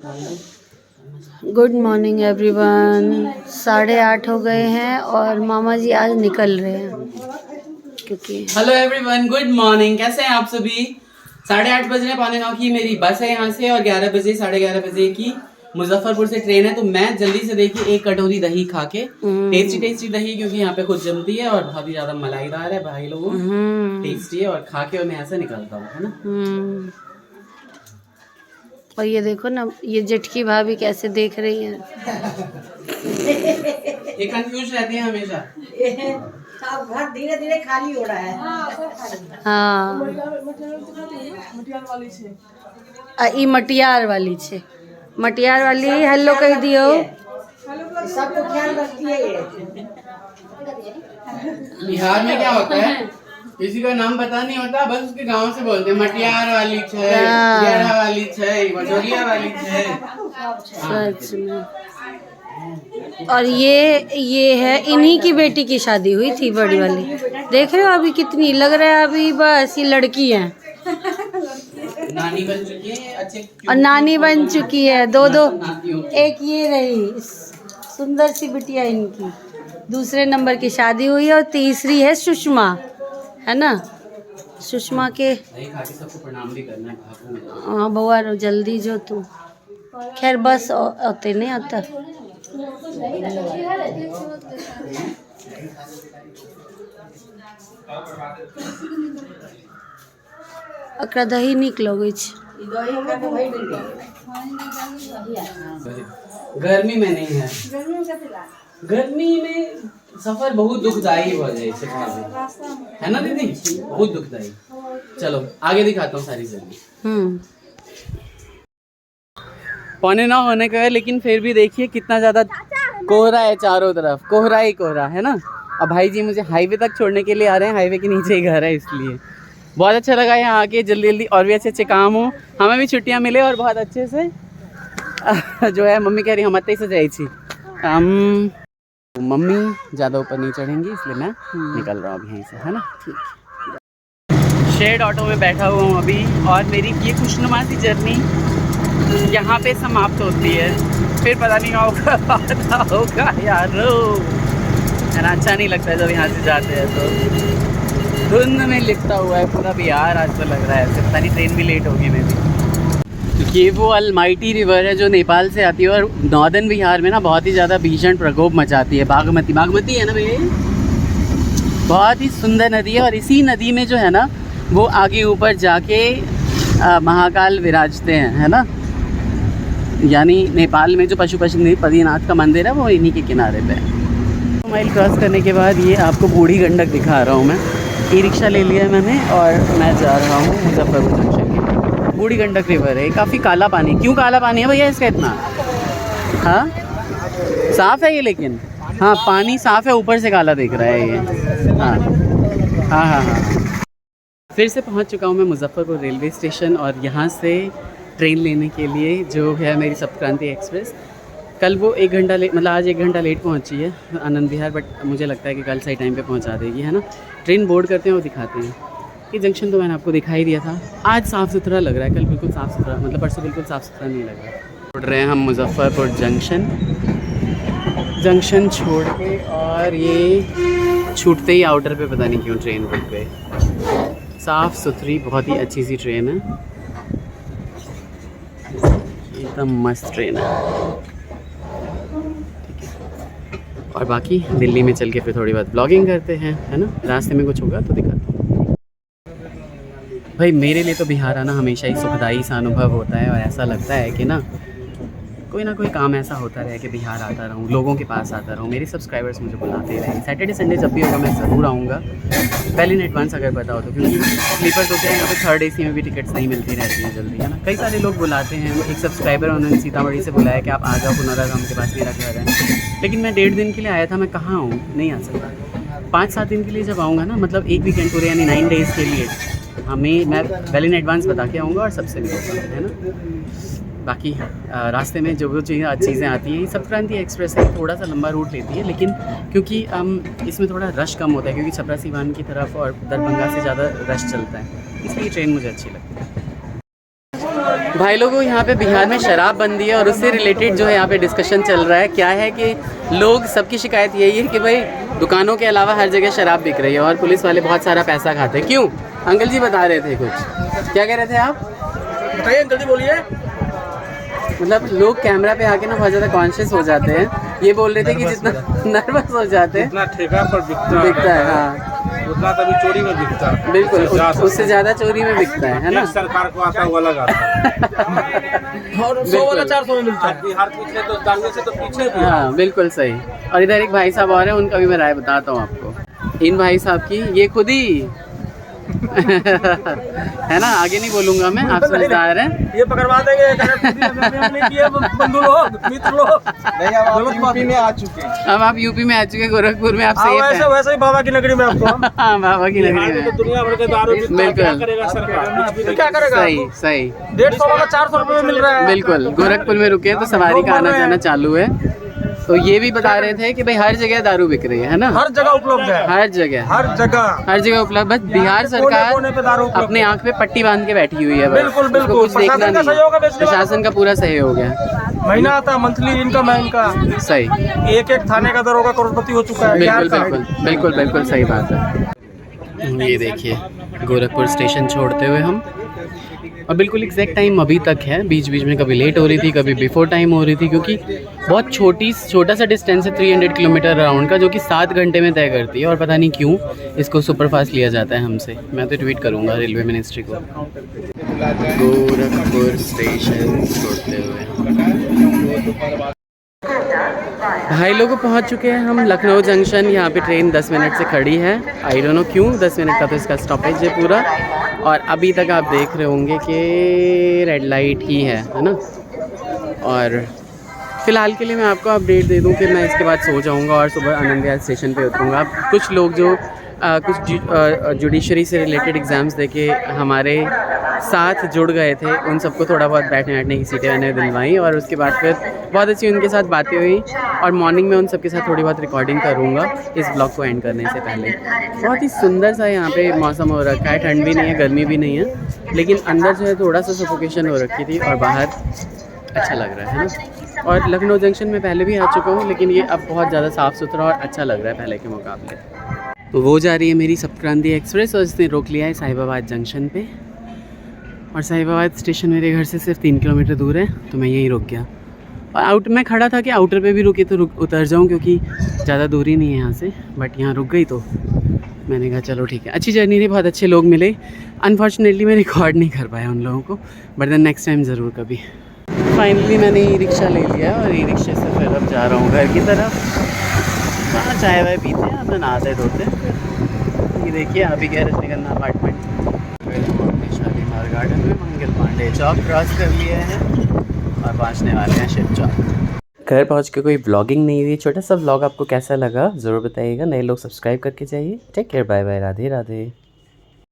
Good morning everyone. 8:30 हो गए हैं और मामा जी आज निकल रहे हैं क्योंकि हेलो एवरीवन, गुड मॉर्निंग। कैसे हैं आप सभी? 8:30 बज रहे, 8:45 की मेरी बस है यहाँ से और 11 बजे 11:30 बजे की मुजफ्फरपुर से ट्रेन है। तो मैं जल्दी से देखिए एक कटोरी दही खा के, टेस्टी दही, क्योंकि यहाँ पे खुद जमती है और बहुत ही ज्यादा मलाईदार है भाई लोगों, टेस्टी है, और खा के और मैं ऐसे निकलता हूँ, है ना। और ये देखो ना, ये जेठकी भाभी कैसे देख रही है। ये कंफ्यूज रहती है हमेशा। सब घर धीरे धीरे खाली हो रहा है। हाँ, ई मटियार वाली छे, मटियार वाली हेलो कह दियो। सबको ख्याल रखती है ये। बिहार में क्या होता है, किसी का नाम पता नहीं होता, बस उसके गांव से बोलते हैं मटियार वाली छै, गेरा वाली छै, मझोलिया वाली छै। सच में। और ये है, इन्हीं की बेटी की शादी हुई थी, बड़ी वाली। देख रहे हो अभी कितनी लग रहा है, अभी बस ये लड़की है, नानी बन चुकी है, अच्छे और नानी बन चुकी है। दो एक ये रही सुंदर सी बिटिया इनकी, दूसरे नंबर की शादी हुई है, और तीसरी है सुषमा, है ना। सुषमा के सबको प्रणाम भी करना है। हाँ बउआ जल्दी जो तू, खैर बस आते नहीं आता। अकरा दही नीक लगै छै। गर्मी में नहीं है, गर्मी में सफर बहुत दुखदायी हो जाए है ना दीदी, बहुत दुखदायी। चलो आगे दिखाता हूँ सारी जर्नी। 8:45 होने का है, लेकिन फिर भी देखिए कितना ज्यादा कोहरा है, चारों तरफ कोहरा ही कोहरा है ना। अब भाई जी मुझे हाईवे तक छोड़ने के लिए आ रहे हैं, हाईवे के नीचे ही घर है, इसलिए बहुत अच्छा लगा यहाँ आके। जल्दी जल्दी और भी अच्छे अच्छे काम हो, हमें भी छुट्टियाँ मिले और बहुत अच्छे से जो है। मम्मी कह रही हम अत्ते से जाई छी, हम मम्मी ज़्यादा ऊपर नहीं चढ़ेंगी, इसलिए मैं निकल रहा हूँ अभी यहीं से, है ना। ठीक, शेड ऑटो में बैठा हुआ हूँ अभी, और मेरी ये खुशनुमा सी जर्नी यहाँ पे समाप्त होती है। फिर पता नहीं होगा यारो, अच्छा नहीं लगता है जब यहाँ से जाते हैं तो धुंध में लिपटा हुआ है पूरा बिहार। आज तो लग रहा है ऐसे, पता नहीं ट्रेन भी लेट होगी मेरी। ये वो अलमाइटी रिवर है जो नेपाल से आती है और नॉर्दर्न बिहार में ना बहुत ही ज़्यादा भीषण प्रकोप मचाती है। बागमती है ना भैया, बहुत ही सुंदर नदी है, और इसी नदी में जो है ना वो आगे ऊपर जाके महाकाल विराजते हैं, है ना। यानी नेपाल में जो पशुपतिनाथ का मंदिर है वो इन्हीं के किनारे पे है। माइल क्रॉस करने के बाद ये आपको बूढ़ी गंडक दिखा रहा हूँ मैं। ई रिक्शा ले लिया मैंने और मैं जा रहा हूँ मुजफ्फरपुर जंक्शन की। बूढ़ी गंडक रिवर है, काफ़ी काला पानी। क्यों काला पानी है भैया इसका इतना? हाँ साफ़ है ये, लेकिन हाँ पानी साफ़ है, ऊपर से काला दिख रहा है ये। हाँ। फिर से पहुँच चुका हूँ मैं मुजफ्फरपुर रेलवे स्टेशन, और यहाँ से ट्रेन लेने के लिए जो है मेरी सप्तक्रांति एक्सप्रेस। कल वो 1 घंटा लेट, मतलब आज 1 घंटा लेट पहुंची है आनंद विहार, बट मुझे लगता है कि कल सही टाइम पे पहुंचा देगी, है ना। ट्रेन बोर्ड करते हैं और दिखाते हैं। ये जंक्शन तो मैंने आपको दिखाई दिया था। आज साफ़ सुथरा लग रहा है, कल बिल्कुल साफ़ सुथरा, मतलब परसों बिल्कुल साफ़ सुथरा नहीं लग रहा। उड़ रहे हैं हम मुजफ्फरपुर जंक्शन छोड़ के, और ये छूटते ही आउटर पे पता नहीं क्यों ट्रेन रुक गई। साफ़ सुथरी बहुत ही अच्छी सी ट्रेन है, एकदम मस्त ट्रेन है। ठीक है, और बाकी दिल्ली में चल के फिर थोड़ी बहुत ब्लॉगिंग करते हैं, है ना। रास्ते में कुछ होगा तो दिखाता हूँ। भाई मेरे लिए तो बिहार आना हमेशा ही सुखदायी सा अनुभव होता है, और ऐसा लगता है कि ना कोई ना कोई काम ऐसा होता रहे कि बिहार आता रहूँ, लोगों के पास आता रहूँ, मेरे सब्सक्राइबर्स मुझे बुलाते रहें। सैटरडे संडे जब भी होगा मैं ज़रूर आऊँगा, पहले इन एडवांस अगर पता हो तो, क्योंकि स्लीपर्स होते हैं यहाँ पे, 3rd AC में भी टिकट्स नहीं मिलती रहती है जल्दी, है ना। कई सारे लोग बुलाते हैं। एक सब्सक्राइबर उन्होंने सीतामढ़ी से बुलाया कि आप आ जाओ पुनौराधाम के पास, मेरा घर है। लेकिन मैं 1.5 दिन के लिए आया था, मैं कहाँ हूँ, नहीं आ सकता। 5-7 दिन के लिए जब आऊँगा ना, मतलब एक वीकेंड पूरे, यानी 9 डेज़ के लिए, मैं वेल इन एडवांस बता के आऊँगा और सबसे मिलूँगा, है ना। बाकी रास्ते में जो चीज़ें आती हैं, सप्तक्रांति एक्सप्रेस है, थोड़ा सा लंबा रूट लेती है, लेकिन क्योंकि इसमें थोड़ा रश कम होता है, क्योंकि छपरा सीवान की तरफ और दरभंगा से ज़्यादा रश चलता है, इसलिए ट्रेन मुझे अच्छी लगती है। भाई लोगों यहाँ पे बिहार में शराब बंदी है और उससे रिलेटेड जो है यहाँ पे डिस्कशन चल रहा है। क्या है कि लोग सबकी शिकायत यही है कि भाई दुकानों के अलावा हर जगह शराब बिक रही है और पुलिस वाले बहुत सारा पैसा खाते हैं। क्यों? अंकल जी बता रहे थे कुछ, क्या कह रहे थे आप? बताइए अंकल जी, बोलिए। मतलब लोग कैमरा पे आके ना बहुत ज़्यादा कॉन्शियस हो जाते हैं। ये बोल रहे थे कि जितना नर्वस हो जाते हैं, जितना ठेका पर बिकता है। हाँ उतना तभी चोरी में बिकता है। बिल्कुल, उससे ज़्यादा चोरी में बिकता है ना। सरकार को आता है वो अलग आता है। और 100 वाला 400 में मिलता है। बिहार पीछे तो दांगे से तो पीछे भी। हाँ बिल्कुल सही। और इधर एक भाई साहब और हैं, उनका भी मैं राय बताता हूँ आपको। इन भाई साहब की ये खुद ही है ना, आगे नहीं बोलूंगा मैं, आप समझदार हैं। ये पकड़वा देंगे बंधु लोग, मित्र लोग। नहीं, अब आप यूपी में आ चुके हैं। अब आप यूपी में आ चुके हैं, गोरखपुर में आप सेफ हैं। वैसे ही बाबा की नगरी में आपको। हाँ बाबा की नगरी में दुनिया भर के दारू क्या करेगा सरकार? क्या करेगा? सही सही। 150 वाला 400 रुपए में मिल रहा है। बिल्कुल, गोरखपुर में रुके तो सवारी का आना जाना चालू है। तो ये भी बता रहे थे कि भाई हर जगह दारू बिक रही है ना, हर जगह उपलब्ध है, हर जगह हर जगह उपलब्ध। बस बिहार सरकार अपने आंख पे पट्टी बांध के बैठी हुई है। बिल्कुल बिल्कुल, कुछ देखना नहीं, प्रशासन का पूरा सहयोग है। महीना आता मंथली इनकम है इनका। सही। एक थाने का दरोगा करोड़पति हो चुका है। बिल्कुल बिल्कुल बिल्कुल बिल्कुल सही बात है। ये देखिए गोरखपुर स्टेशन छोड़ते हुए हम, और बिल्कुल एग्जैक्ट टाइम अभी तक है। बीच बीच में कभी लेट हो रही थी, कभी बिफोर टाइम हो रही थी, क्योंकि बहुत छोटा सा डिस्टेंस है 300 किलोमीटर राउंड का, जो कि 7 घंटे में तय करती है। और पता नहीं क्यों इसको सुपरफास्ट लिया जाता है हमसे। मैं तो ट्वीट करूँगा रेलवे मिनिस्ट्री को। गोरखपुर स्टेशन छोड़ते हुए भाई लोग पहुंच चुके हैं हम लखनऊ जंक्शन। यहाँ पे ट्रेन 10 मिनट से खड़ी है। आई डोंट नो क्यों 10 मिनट का तो इसका स्टॉपेज है पूरा। और अभी तक आप देख रहे होंगे कि रेड लाइट ही है ना। और फ़िलहाल के लिए मैं आपको अपडेट दे दूं कि मैं इसके बाद सो जाऊंगा और सुबह आनंद विहार स्टेशन पे उतरूंगा। कुछ लोग जो कुछ जुडिशरी से रिलेटेड एग्ज़ाम्स देके हमारे साथ जुड़ गए थे, उन सबको थोड़ा बहुत बैठने की सीटें मैंने दिलवाई। और उसके बाद फिर बहुत अच्छी उनके साथ बातें हुई और मॉर्निंग में उन सबके साथ थोड़ी बहुत रिकॉर्डिंग करूँगा इस ब्लॉग को एंड करने से पहले। बहुत ही सुंदर सा यहाँ पे मौसम हो रखा है। ठंड भी नहीं है, गर्मी भी नहीं है, लेकिन अंदर जो है थोड़ा सा सफोकेशन हो रखी थी और बाहर अच्छा लग रहा है ना। और लखनऊ जंक्शन में पहले भी आ चुका हूँ, लेकिन ये अब बहुत ज़्यादा साफ़ सुथरा और अच्छा लग रहा है पहले के मुकाबले। तो वो जा रही है मेरी सप्तक्रांति एक्सप्रेस और इसने रोक लिया है साहिबाबाद जंक्शन पे। और साहिबाबाद स्टेशन मेरे घर से सिर्फ 3 किलोमीटर दूर है, तो मैं यहीं रुक गया। और मैं खड़ा था कि आउटर पे भी रुके तो उतर जाऊं, क्योंकि ज़्यादा दूरी नहीं है यहाँ से। बट यहाँ रुक गई तो मैंने कहा चलो ठीक है। अच्छी जर्नी थी, बहुत अच्छे लोग मिले। अनफॉर्चुनेटली मैं रिकॉर्ड नहीं कर पाया उन लोगों को, बट देन नेक्स्ट टाइम ज़रूर कभी। फाइनली मैंने ई रिक्शा ले लिया और ई रिक्शे से फिर अब जा रहा हूँ घर की तरफ। वहाँ चाय वाय पीते हैं, अपना नहाते धोते। ये देखिए अभी गए रजनीगंधा अपार्टमेंट। फिर हम अपने शालीमार गार्डन में मंगल पांडे चौक क्रॉस कर लिए हैं और पहुँचने वाले हैं शिव चौक। घर पहुँच के कोई व्लॉगिंग नहीं हुई, छोटा सा व्लॉग आपको कैसा लगा ज़रूर बताइएगा। नए लोग सब्सक्राइब करके जाइए। Take care, bye bye, Radhe Radhe.